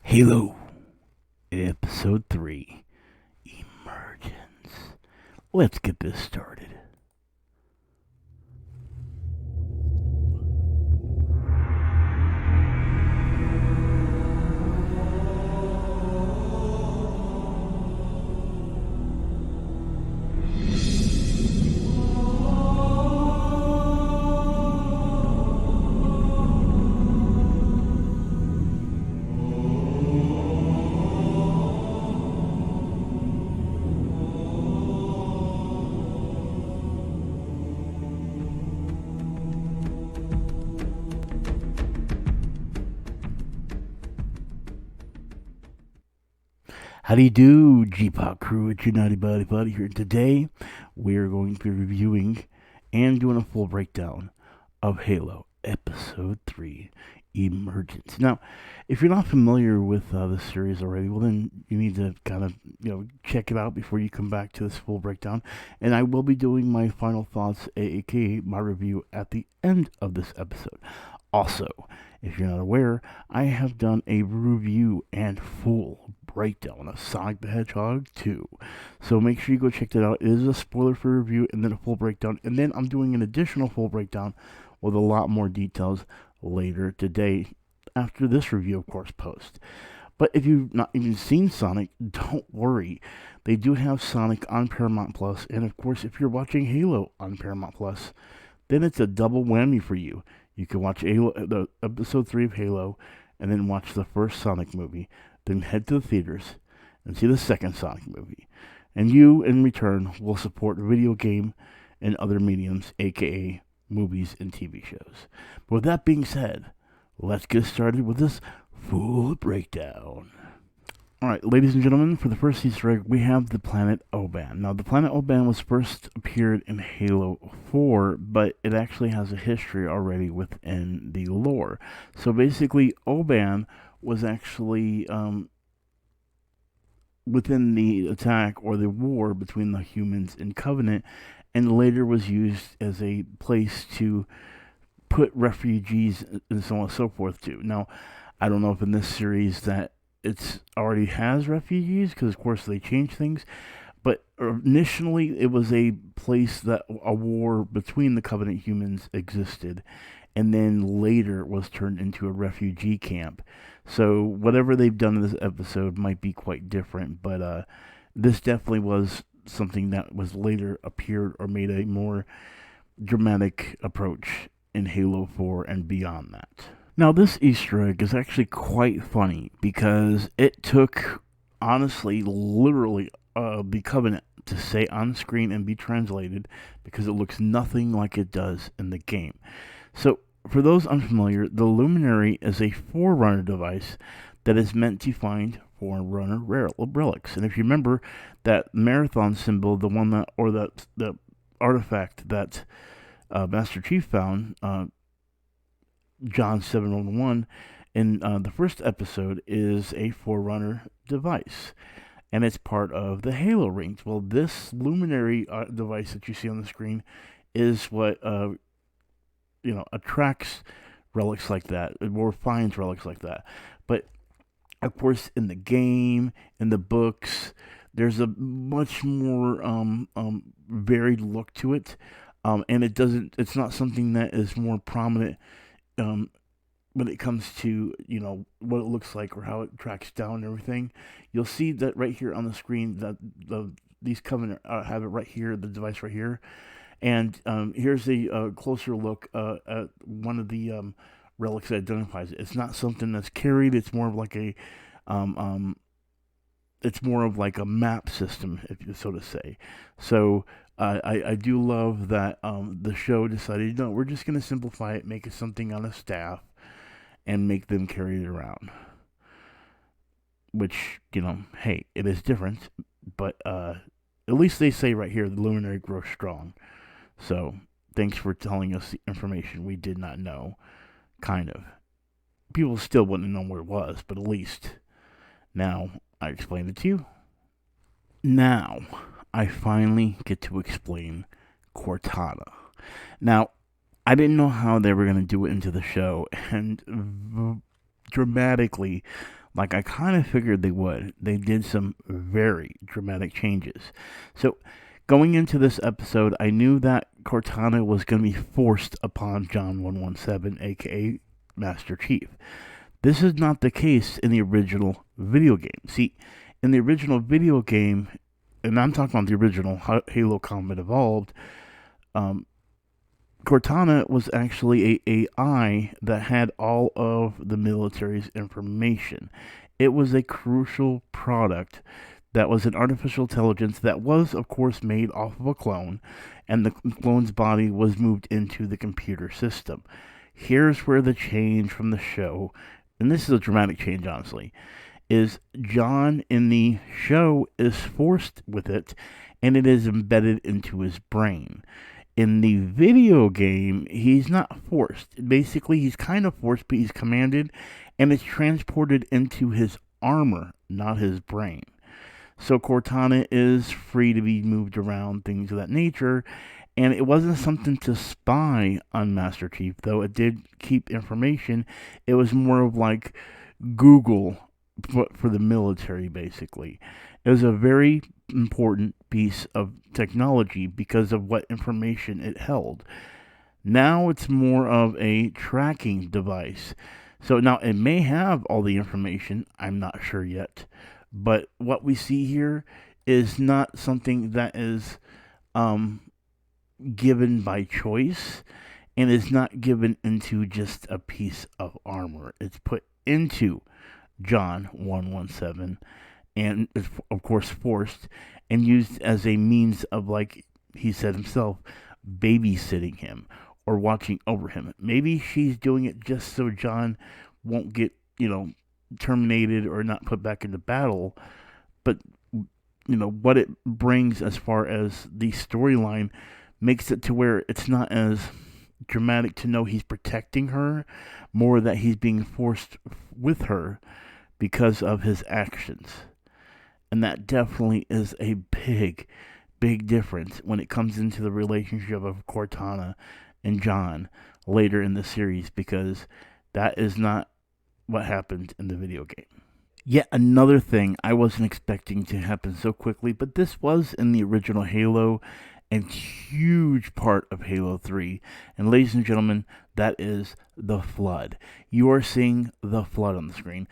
Halo, Episode 3, Emergence. Let's get this started. How do you do, G-Pop crew? It's your Naughty Buddy here. Today, we're going to be reviewing and doing a full breakdown of Halo Episode 3, Emergence. Now, if you're not familiar with this series already, well, then you need to kind of, check it out before you come back to this full breakdown. And I will be doing my final thoughts, aka my review, at the end of this episode. Also, if you're not aware, I have done a review and full breakdown of Sonic the Hedgehog 2. So make sure you go check that out. It is a spoiler-free review and then a full breakdown. And then I'm doing an additional full breakdown with a lot more details later today after this review, of course, post. But if you've not even seen Sonic, don't worry. They do have Sonic on Paramount Plus, and of course, if you're watching Halo on Paramount Plus, then it's a double whammy for you. You can watch the episode 3 of Halo, and then watch the first Sonic movie, then head to the theaters and see the second Sonic movie. And you, in return, will support video game and other mediums, aka movies and TV shows. But with that being said, let's get started with this full breakdown. Alright, ladies and gentlemen, for the first Easter egg, we have the planet OBAN. Now, the planet OBAN was first appeared in Halo 4, but it actually has a history already within the lore. So basically, OBAN was actually within the attack or the war between the humans and Covenant, and later was used as a place to put refugees and so on and so forth to. Now, I don't know if in this series that it's already has refugees, because of course they change things, but initially it was a place that a war between the Covenant humans existed, and then later was turned into a refugee camp. So whatever they've done in this episode might be quite different, but this definitely was something that was later appeared or made a more dramatic approach in Halo 4 and beyond that. Now, this Easter egg is actually quite funny because it took, honestly, literally, the Covenant to say on screen and be translated because it looks nothing like it does in the game. So, for those unfamiliar, the Luminary is a Forerunner device that is meant to find Forerunner relics. And if you remember that marathon symbol, the one that, or that the artifact that Master Chief found, John 711 in the first episode, is a Forerunner device, and it's part of the Halo rings. Well, this Luminary device that you see on the screen is what attracts relics like that, or finds relics like that. But of course, in the game, in the books, there's a much more varied look to it, and it's not something that is more prominent when it comes to what it looks like or how it tracks down and everything. You'll see that right here on the screen that these Covenant have it right here, the device right here, and here's a closer look at one of the relics that identifies it. It's not something that's carried. It's more of like a it's more of like a map system, if you so to say. So I do love that the show decided, no, we're just going to simplify it, make it something on a staff, and make them carry it around. Which, hey, it is different, but at least they say right here, the Luminary grows strong. So, thanks for telling us the information we did not know, kind of. People still wouldn't know where it was, but at least now I explained it to you. Now, I finally get to explain Cortana. Now, I didn't know how they were going to do it into the show, and dramatically like I kind of figured they would. They did some very dramatic changes. So, going into this episode, I knew that Cortana was going to be forced upon John 117, aka Master Chief. This is not the case in the original video game. See, in the original video game, and I'm talking about the original Halo Combat Evolved, um, Cortana was actually a AI that had all of the military's information. It was a crucial product that was an artificial intelligence that was, of course, made off of a clone, and the clone's body was moved into the computer system. Here's where the change from the show, and this is a dramatic change, honestly, is John in the show is forced with it, and it is embedded into his brain. In the video game, he's not forced. Basically, he's kind of forced, but he's commanded, and it's transported into his armor, not his brain. So Cortana is free to be moved around, things of that nature, and it wasn't something to spy on Master Chief, though it did keep information. It was more of like Google for the military, basically. It was a very important piece of technology because of what information it held. Now it's more of a tracking device. So now it may have all the information, I'm not sure yet. But what we see here is not something that is given by choice and is not given into just a piece of armor. It's put into John 117 and is, of course, forced and used as a means of, like he said himself, babysitting him or watching over him. Maybe she's doing it just so John won't get, terminated or not put back into battle. But, what it brings as far as the storyline makes it to where it's not as dramatic to know he's protecting her, more that he's being forced with her because of his actions. And that definitely is a big, big difference when it comes into the relationship of Cortana and John later in the series, because that is not what happened in the video game. Yet another thing I wasn't expecting to happen so quickly, but this was in the original Halo and huge part of Halo 3. And ladies and gentlemen, that is the Flood. You are seeing the Flood on the screen.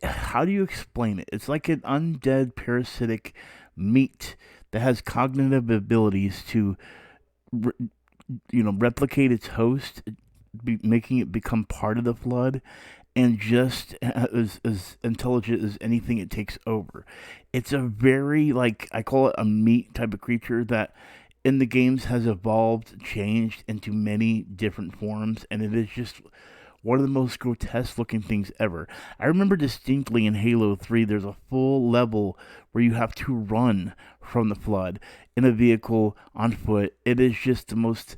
How do you explain it? It's like an undead parasitic meat that has cognitive abilities to, replicate its host, making it become part of the Flood, and just as intelligent as anything it takes over. It's a very, I call it a meat type of creature that in the games has evolved, changed into many different forms, and it is just one of the most grotesque looking things ever. I remember distinctly in Halo 3, there's a full level where you have to run from the Flood in a vehicle on foot. It is just the most,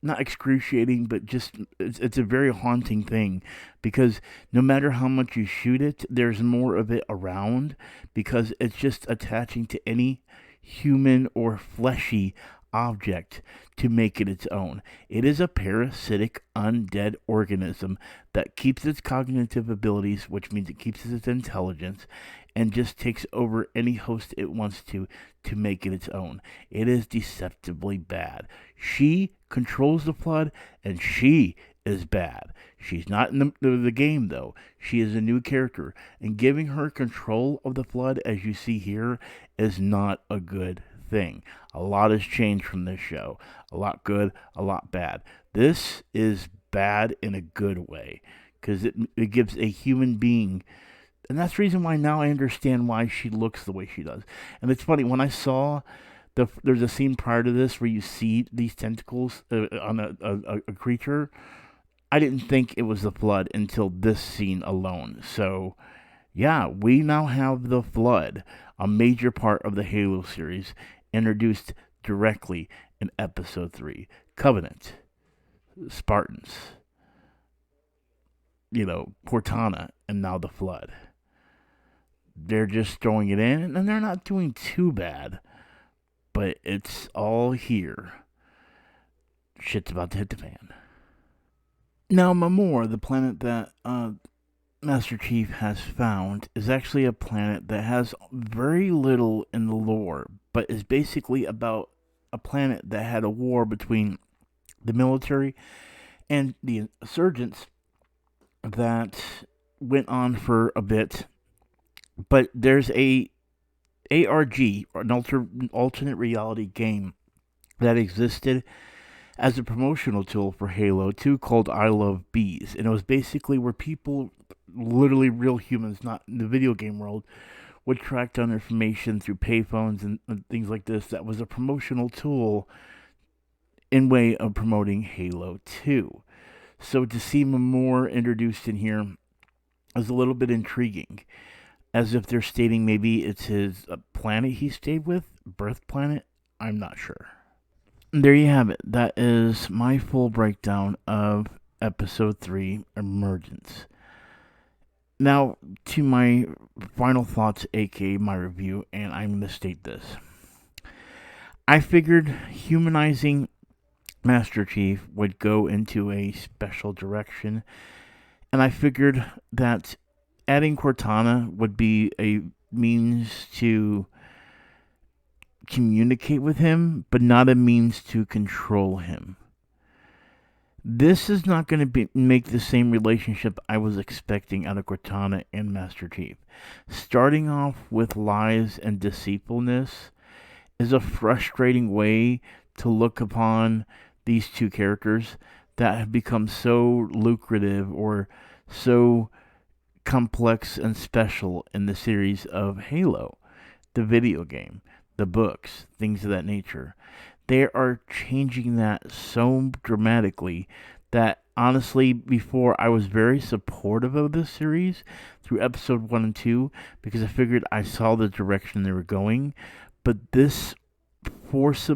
not excruciating, but just, it's a very haunting thing, because no matter how much you shoot it, there's more of it around, because it's just attaching to any human or fleshy object to make it its own. It is a parasitic undead organism that keeps its cognitive abilities, which means it keeps its intelligence, and just takes over any host it wants to make it its own. It is deceptively bad. She controls the Flood, and she is bad. She's not in the game, though. She is a new character, and giving her control of the Flood, as you see here, is not a good thing. A lot has changed from this show. A lot good, a lot bad. This is bad in a good way, because it gives a human being, and that's the reason why now I understand why she looks the way she does. And it's funny, when I saw there's a scene prior to this where you see these tentacles on a creature, I didn't think it was the Flood until this scene alone. So, yeah, we now have the Flood, a major part of the Halo series, introduced directly in Episode 3. Covenant, Spartans, Cortana, and now the Flood. They're just throwing it in, and they're not doing too bad. But it's all here. Shit's about to hit the fan. Now, MAMORE, the planet that Master Chief has found is actually a planet that has very little in the lore, but is basically about a planet that had a war between the military and the insurgents that went on for a bit. But there's a ARG, or an alternate reality game, that existed as a promotional tool for Halo 2 called I Love Bees. And it was basically where people, literally real humans, not in the video game world, would track down information through payphones and things like this. That was a promotional tool in way of promoting Halo 2. So to see MAMORE introduced in here is a little bit intriguing, as if they're stating maybe it's his planet he stayed with, birth planet. I'm not sure. There you have it. That is my full breakdown of episode 3, Emergence. Now, to my final thoughts, aka my review, and I'm going to state this. I figured humanizing Master Chief would go into a special direction, and I figured that adding Cortana would be a means to communicate with him, but not a means to control him. This is not going to make the same relationship I was expecting out of Cortana and Master Chief. Starting off with lies and deceitfulness is a frustrating way to look upon these two characters that have become so lucrative or so complex and special in the series of Halo, the video game, the books, things of that nature. They are changing that so dramatically that honestly, before I was very supportive of this series through episode 1 and 2 because I figured I saw the direction they were going. But this forced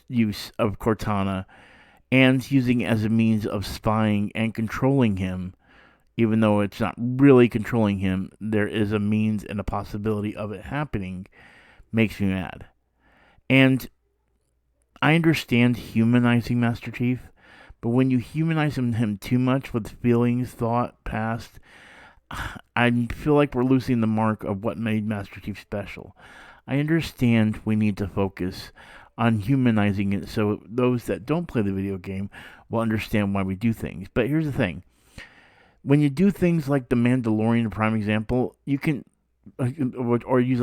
use of Cortana and using it as a means of spying and controlling him, even though it's not really controlling him, there is a means and a possibility of it happening, makes me mad. And I understand humanizing Master Chief, but when you humanize him too much with feelings, thought, past, I feel like we're losing the mark of what made Master Chief special. I understand we need to focus on humanizing it so those that don't play the video game will understand why we do things. But here's the thing. When you do things like The Mandalorian, a prime example, you can, or I'll use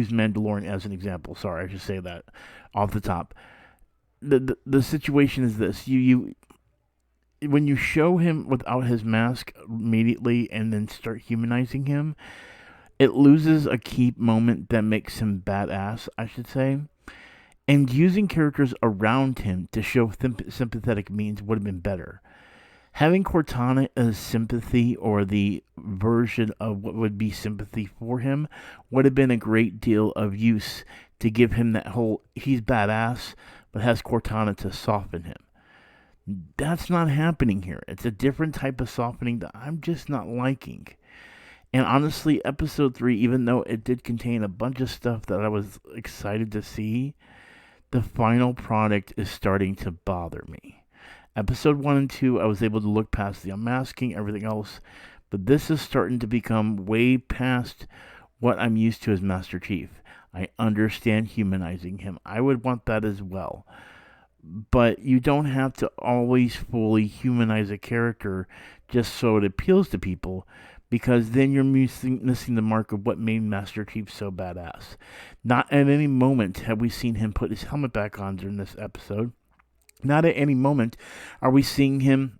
Mandalorian as an example. Sorry, I should say that off the top. The situation is this: you when you show him without his mask immediately and then start humanizing him, it loses a key moment that makes him badass, I should say. And using characters around him to show sympathetic means would have been better. Having Cortana as sympathy, or the version of what would be sympathy for him, would have been a great deal of use to give him that whole he's badass, but has Cortana to soften him. That's not happening here. It's a different type of softening that I'm just not liking. And honestly, episode 3, even though it did contain a bunch of stuff that I was excited to see, the final product is starting to bother me. Episode 1 and 2, I was able to look past the unmasking, everything else, but this is starting to become way past what I'm used to as Master Chief. I understand humanizing him. I would want that as well. But you don't have to always fully humanize a character just so it appeals to people, because then you're missing the mark of what made Master Chief so badass. Not at any moment have we seen him put his helmet back on during this episode. Not at any moment are we seeing him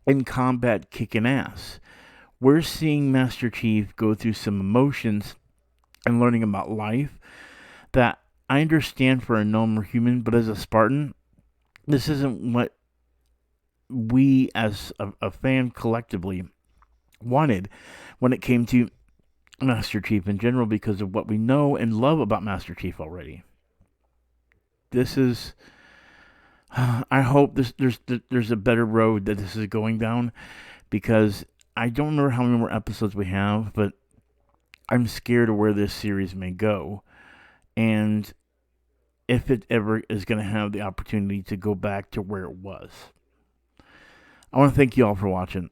in combat kicking ass. We're seeing Master Chief go through some emotions and learning about life that I understand for a normal human, but as a Spartan, this isn't what we as a fan collectively wanted when it came to Master Chief in general, because of what we know and love about Master Chief already. This is, I hope there's a better road that this is going down, because I don't remember how many more episodes we have, but I'm scared of where this series may go, and if it ever is going to have the opportunity to go back to where it was. I want to thank you all for watching.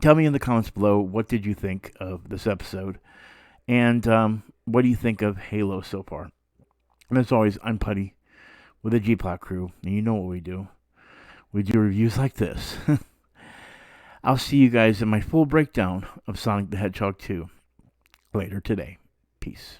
Tell me in the comments below, what did you think of this episode? And what do you think of Halo so far? And as always, I'm Putty with the G-Plot crew, and you know what we do. We do reviews like this. I'll see you guys in my full breakdown of Sonic the Hedgehog 2 later today. Peace.